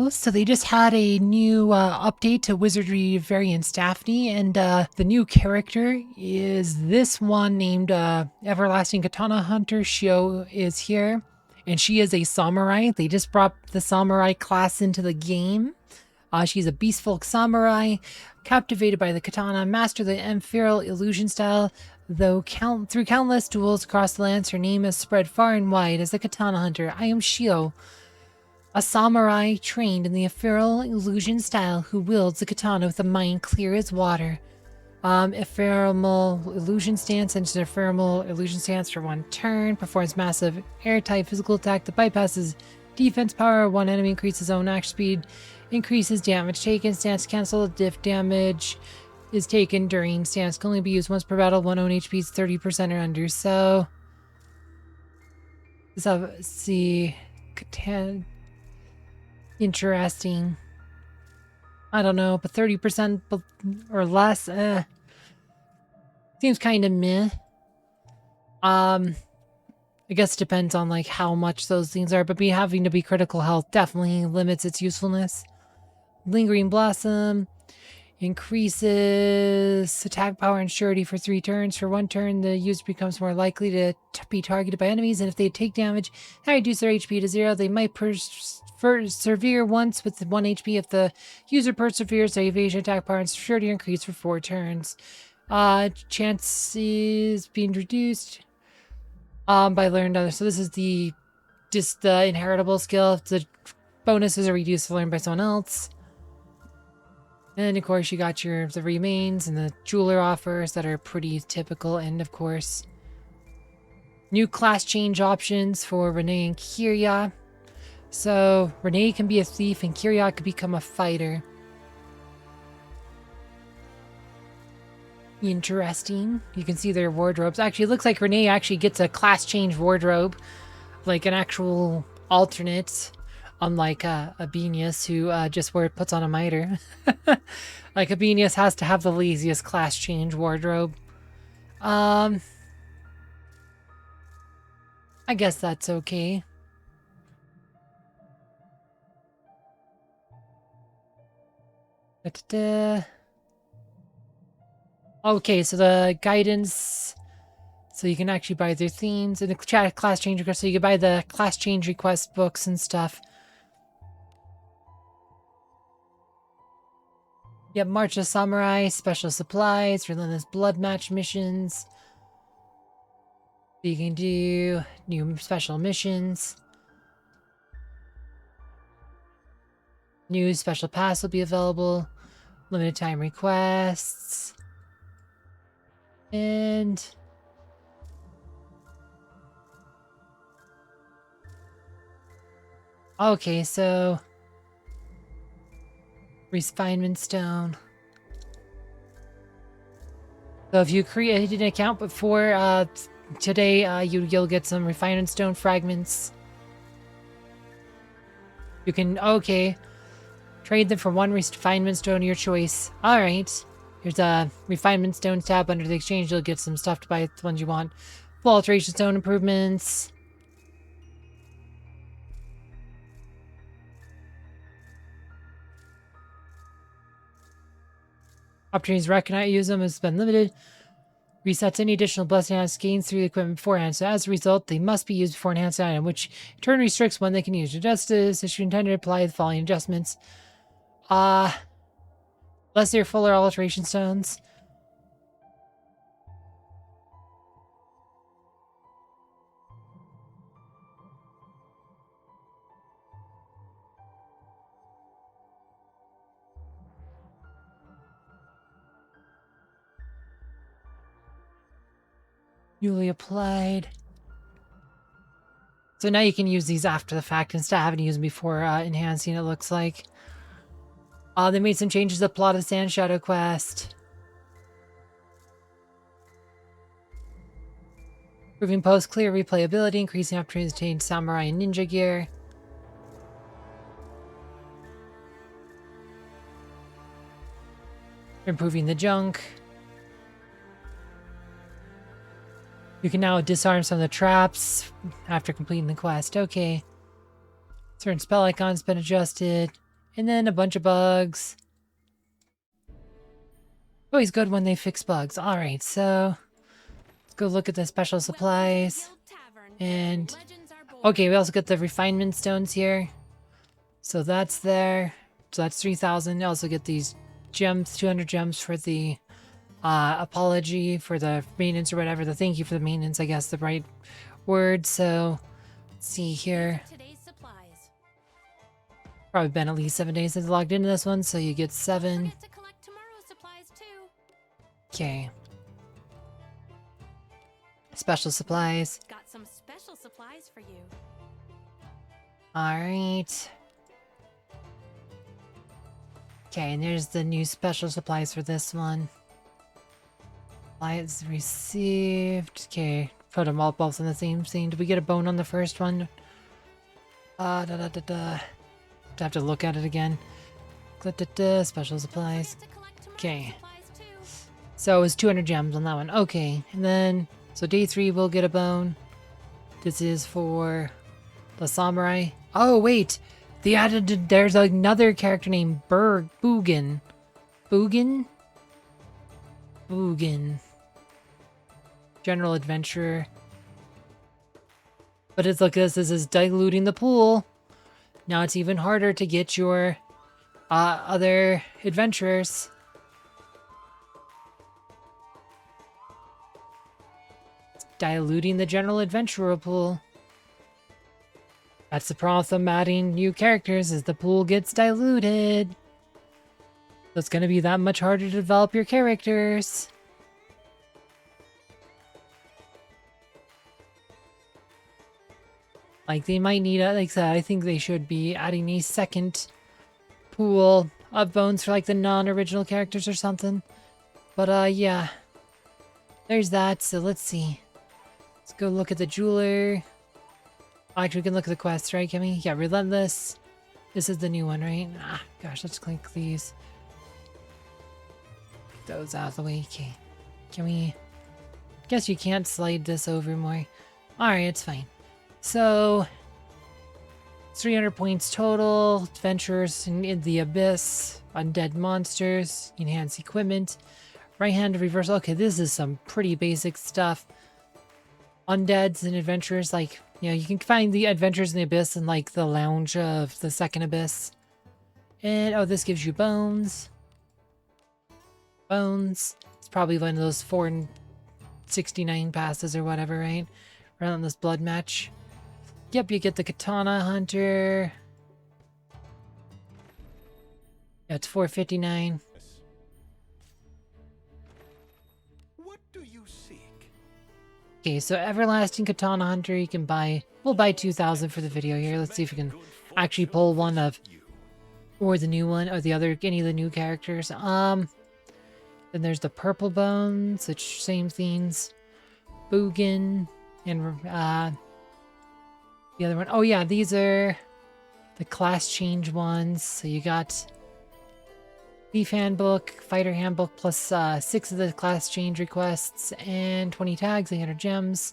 Hello. So they just had a new update to Wizardry Variants Daphne, and the new character is this one named Everlasting Katana Hunter. Shiou is here, and she is a samurai. They just brought the samurai class into the game. She's a beastfolk samurai, captivated by the katana, master the ethereal illusion style. Though through countless duels across the lands, her name is spread far and wide as a katana hunter. I am Shiou, a samurai trained in the ethereal illusion style who wields the katana with a mind clear as water. Ephemeral illusion stance, enters ephemeral illusion stance for 1 turn, performs massive air-type physical attack that bypasses defense power. 1 enemy increases own action speed, increases damage taken, stance cancelled if damage is taken during stance can only be used once per battle. 1 own HP is 30% or under. So let's see, Katana. Interesting. I don't know, but 30% or less, seems kind of meh. I guess it depends on like how much those things are, but having to be critical health definitely limits its usefulness. Lingering Blossom increases attack power and surety for 3 turns. For 1 turn, the user becomes more likely to be targeted by enemies, and if they take damage, they reduce their HP to 0. They might persevere once with 1 HP. If the user perseveres, their evasion, attack power, and surety increase for 4 turns. Chances being reduced by learned others. So this is the inheritable skill. If the bonuses are reduced to learned by someone else. And of course you got the remains and the jeweler offers that are pretty typical. And of course, new class change options for Renee and Kiria. So Renee can be a thief and Kiria could become a fighter. Interesting. You can see their wardrobes. Actually, it looks like Renee actually gets a class change wardrobe, like an actual alternate. Unlike Abenius, who just puts on a mitre. Like Abenius has to have the laziest class change wardrobe. I guess that's okay. Okay, so the guidance. So you can actually buy their themes and the class change request. So you can buy the class change request books and stuff. Yep, March of Samurai, special supplies, relentless blood match missions. You can do new special missions. New special pass will be available. Limited time requests. And okay, so refinement stone. So if you created an account before today, you'll get some refinement stone fragments. You can trade them for 1 refinement stone of your choice. All right, here's a refinement stone tab. Under the exchange, you'll get some stuff to buy the ones you want. Full alteration stone improvements. Opportunities to recognize use them has been limited. Resets any additional blessed items gained through the equipment beforehand. So as a result, they must be used before enhanced item, which in turn restricts when they can use. Justice issue intended to apply the following adjustments. Unless they're fuller alteration stones. Newly applied. So now you can use these after the fact instead of having to use them before enhancing, it looks like. They made some changes to the plot of the Sand Shadow quest. Improving post-clear replayability, increasing opportunities to obtain samurai and ninja gear. Improving the junk. You can now disarm some of the traps after completing the quest. Okay. Certain spell icons been adjusted. And then a bunch of bugs. Always good when they fix bugs. Alright, so let's go look at the special supplies. And okay, we also got the refinement stones here. So that's there. So that's 3,000. Also get these gems, 200 gems for the apology, for the maintenance or whatever. The thank you for the maintenance, I guess the right word. So let's see here. Probably been at least 7 days since I logged into this one, so you get 7. Okay. Special supplies. Got some special supplies for you. Alright. Okay, and there's the new special supplies for this one. Supplies received. Okay, put them all both in the same thing. Did we get a bone on the first one? Have to look at it again. Special supplies. Okay. So it was 200 gems on that one. Okay, and then, so day 3 we'll get a bone. This is for the samurai. Oh, wait. They added, there's another character named Bugen. Bugen? Bugen. General adventurer. But it's like this is diluting the pool. Now it's even harder to get your other adventurers. It's diluting the general adventurer pool. That's the problem with adding new characters, is the pool gets diluted. So it's going to be that much harder to develop your characters. Like, they might need, like I said, I think they should be adding a second pool of bones for, like, the non-original characters or something. But, yeah. There's that, so let's see. Let's go look at the jeweler. Oh, actually, we can look at the quests, right, can we? Yeah, Relentless. This is the new one, right? Ah, gosh, let's click these. Get those out of the way. Okay. Can we... Guess you can't slide this over more. Alright, it's fine. So, 300 points total, adventures in the abyss, undead monsters, enhanced equipment, right hand reversal. Okay, this is some pretty basic stuff. Undeads and adventurers, like, you know, you can find the adventures in the abyss in, like, the lounge of the second abyss. And, oh, this gives you bones. Bones. It's probably one of those 469 passes or whatever, right? Around this blood match. Yep, you get the Katana Hunter. Yeah, it's 459. What do you seek? Okay, so Everlasting Katana Hunter you can buy. We'll buy 2,000 for the video here. Let's see if we can actually pull one of, or the new one, or the other, any of the new characters. Then there's the Purple Bones, which same themes. Bugen, and the other one. Oh yeah, these are the class change ones. So you got Thief Handbook, Fighter Handbook, plus 6 of the class change requests, and 20 tags, 800 gems.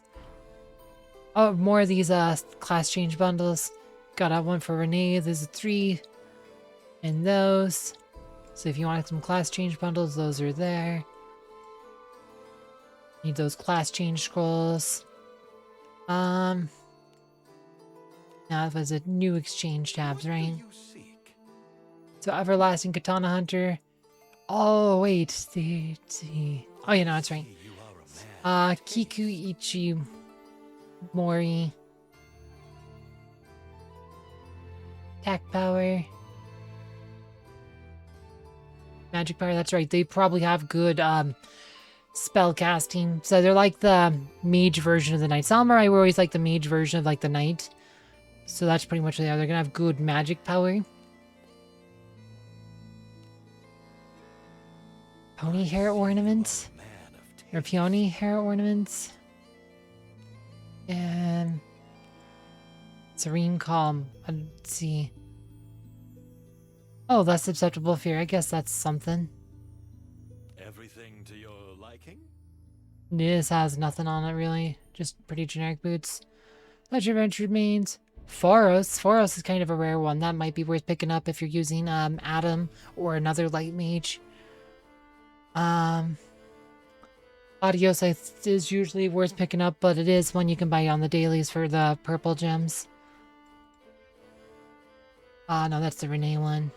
Oh, more of these class change bundles. Got one for Renee. There's 3 in those. So if you want some class change bundles, those are there. Need those class change scrolls. Now that was a new exchange tabs, right? So Everlasting Katana Hunter. Oh wait, oh yeah, no, that's right. Kiku Ichi Mori. Attack power. Magic power, that's right. They probably have good spell casting. So they're like the mage version of the knight. Samurai were always like the mage version of like the knight. So that's pretty much what they are. They're gonna have good magic power. Pony hair ornaments. Or peony hair ornaments. And Serene Calm. Let's see. Oh, less susceptible fear. I guess that's something. Everything to your liking? This has nothing on it really. Just pretty generic boots. Let your adventure remains. Phoros is kind of a rare one. That might be worth picking up if you're using Adam or another light mage. Adios is usually worth picking up, but it is one you can buy on the dailies for the purple gems. No, that's the Renee one.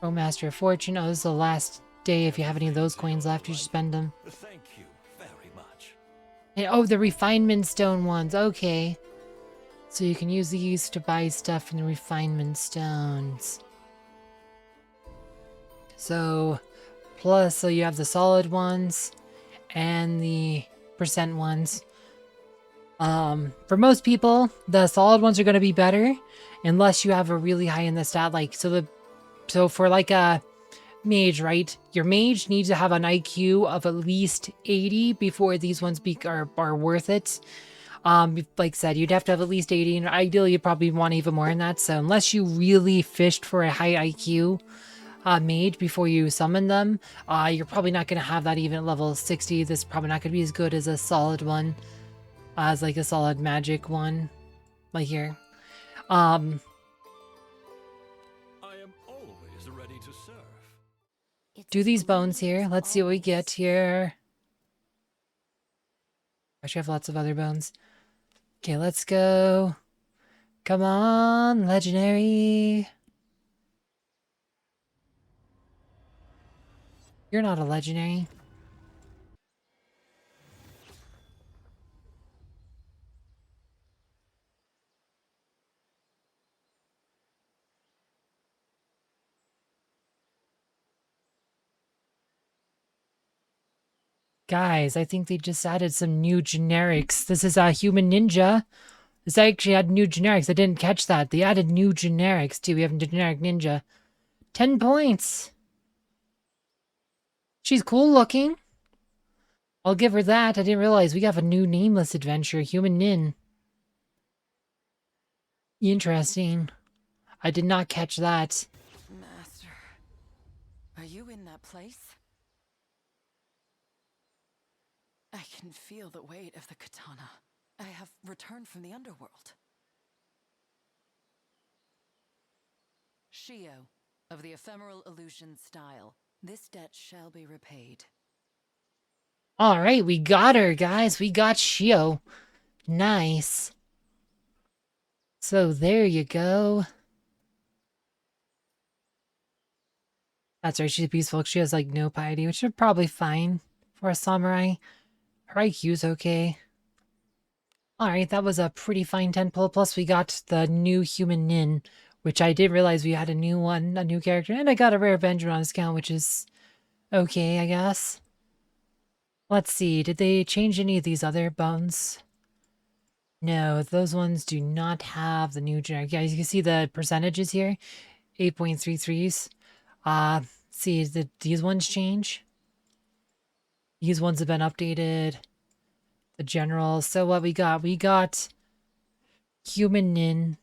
Oh, Master of Fortune. Oh, this is the last day. If you have any of those coins left, you should spend them. Thank you very much. And, oh, the Refinement Stone ones. Okay. So you can use these to buy stuff in the Refinement Stones. So, plus, so you have the solid ones and the percent ones. For most people, the solid ones are going to be better unless you have a really high in the stat. Like, so for like a mage, right? Your mage needs to have an IQ of at least 80 before these ones are worth it. Like I said, you'd have to have at least 80, and ideally you'd probably want even more than that. So unless you really fished for a high IQ mage before you summon them, you're probably not going to have that even at level 60. This is probably not going to be as good as a solid one, as like a solid magic one, like here. I am always ready to serve. Do these bones here. Let's see what we get here. I should have lots of other bones. Okay, let's go. Come on, legendary. You're not a legendary. Guys, I think they just added some new generics. This is a human ninja. This actually had new generics. I didn't catch that. They added new generics too. We have a generic ninja. 10 points. She's cool looking. I'll give her that. I didn't realize we have a new nameless adventure, human nin. Interesting. I did not catch that. Master, are you in that place? I can feel the weight of the katana. I have returned from the underworld. Shiou, of the ephemeral illusion style. This debt shall be repaid. Alright, we got her, guys. We got Shiou. Nice. So there you go. That's right, she's peaceful. She has like no piety, which is probably fine for a samurai. Her IQ's okay. Alright, that was a pretty fine 10 pull. Plus we got the new human nin, which I didn't realize we had a new one, a new character. And I got a rare Benjamin on discount, which is okay, I guess. Let's see, did they change any of these other bones? No, those ones do not have the new generic. Yeah, you can see the percentages here. 8.33s. See, did these ones change? These ones have been updated. The generals. So what we got? We got human nin.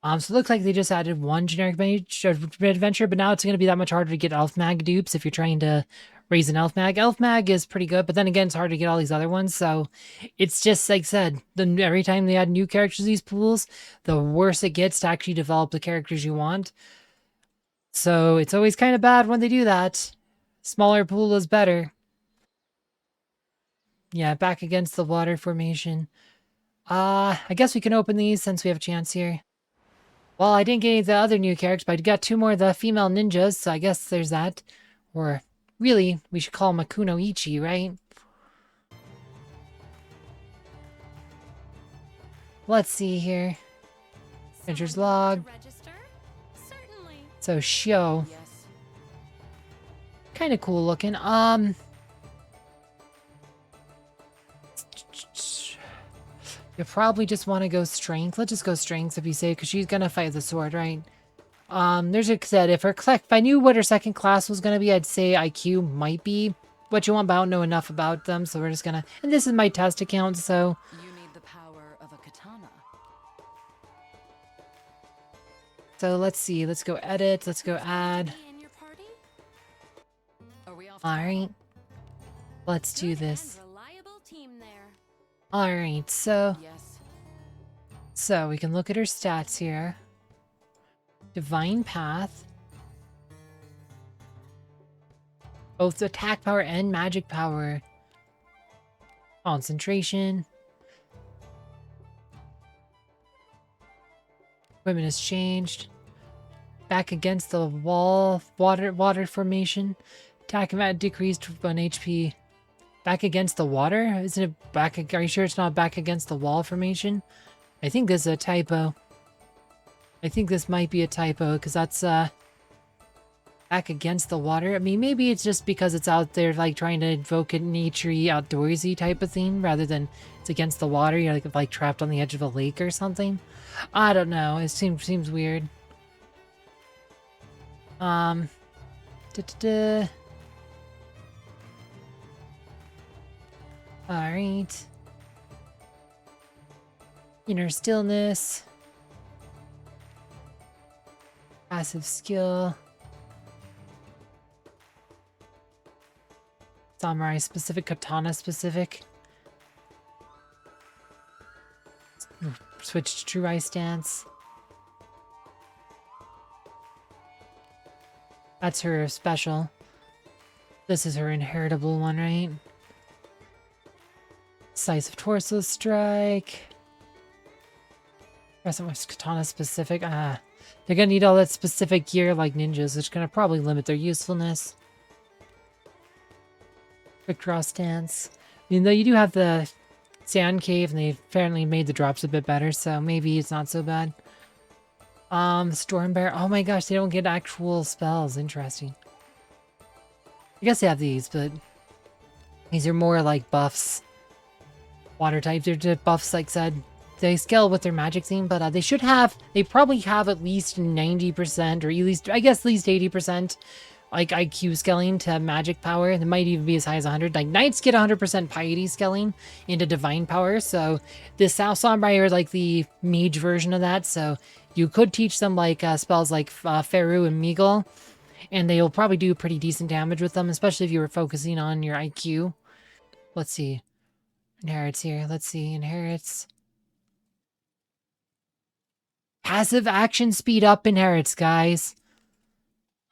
So it looks like they just added one generic adventure, but now it's going to be that much harder to get elf mag dupes if you're trying to raise an elf mag. Elf mag is pretty good, but then again, it's hard to get all these other ones. So it's just like I said, every time they add new characters to these pools, the worse it gets to actually develop the characters you want. So it's always kind of bad when they do that. Smaller pool is better. Yeah, back against the water formation. I guess we can open these since we have a chance here. Well, I didn't get any of the other new characters, but I got 2 more of the female ninjas, so I guess there's that. Or, really, we should call them Kunoichi, right? Let's see here. Adventure's log. Certainly. So, Shiou. Yes. Kind of cool looking. You probably just want to go strength. Let's just go strength if you say, because she's gonna fight the sword, right? There's a said if I knew what her second class was gonna be, I'd say IQ might be what you want, but I don't know enough about them, so we're just gonna. And this is my test account, so. You need the power of a katana. So let's see. Let's go edit. Let's go add. In your party? Are we off? All right. Let's do Good this. and reliable team there. All right. So Yes. So we can look at her stats here. Divine Path. Both attack power and magic power. Concentration. Equipment has changed. Back against the wall. Water formation. Attack amount decreased 1 HP. Back against the water? Isn't it back? Are you sure it's not back against the wall formation? I think this is a typo. I think this might be a typo because that's back against the water. I mean, maybe it's just because it's out there like trying to invoke a naturey, outdoorsy type of theme rather than it's against the water. You're like trapped on the edge of a lake or something. I don't know. It seems weird. Alright. Inner stillness. Passive skill. Samurai specific, katana specific. Switch to true eye stance. That's her special. This is her inheritable one, right? Decisive torso strike. Present was katana specific. They're gonna need all that specific gear like ninjas, which is gonna probably limit their usefulness. Quick draw stance. I mean, though you do have the sand cave, and they apparently made the drops a bit better, so maybe it's not so bad. Storm Bear. Oh my gosh, they don't get actual spells. Interesting. I guess they have these, but these are more like buffs. Water type. They're just buffs, like said. They scale with their magic theme, but they probably have at least 90%, or at least, I guess, at least 80%, like IQ scaling to magic power. It might even be as high as 100. Like, knights get 100% piety scaling into divine power, so this Samurai is like the mage version of that, so you could teach them like spells like Feru and Meagle, and they'll probably do pretty decent damage with them, especially if you were focusing on your IQ. Let's see. Inherits here. Let's see. Inherits. Passive action speed up inherits, guys.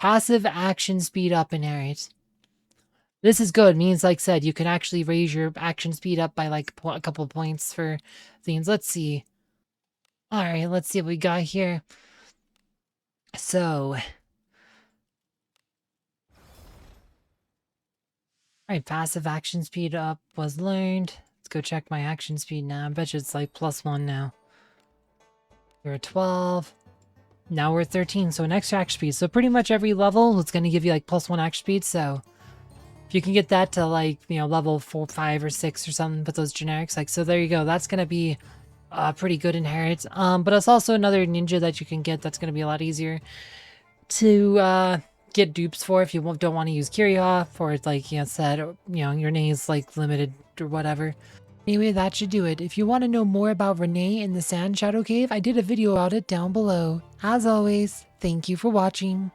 Passive action speed up inherits. This is good. Means, like I said, you can actually raise your action speed up by like a couple points for things. Let's see. Alright, let's see what we got here. So. Alright, passive action speed up was learned. Let's go check my action speed now. I bet you it's like +1 now. We're at 12. Now we're at 13, so an extra action speed. So pretty much every level it's going to give you like +1 action speed, so if you can get that to like, you know, level 4, 5, or 6 or something with those generics, like, so there you go. That's going to be pretty good inherit. But it's also another ninja that you can get that's going to be a lot easier to get dupes for if you don't want to use Kirihop, or it's like, you know, said, you know, your name's like limited or whatever. Anyway, that should do it. If you want to know more about Renee in the Sand Shadow Cave, I did a video about it down below. As always, thank you for watching.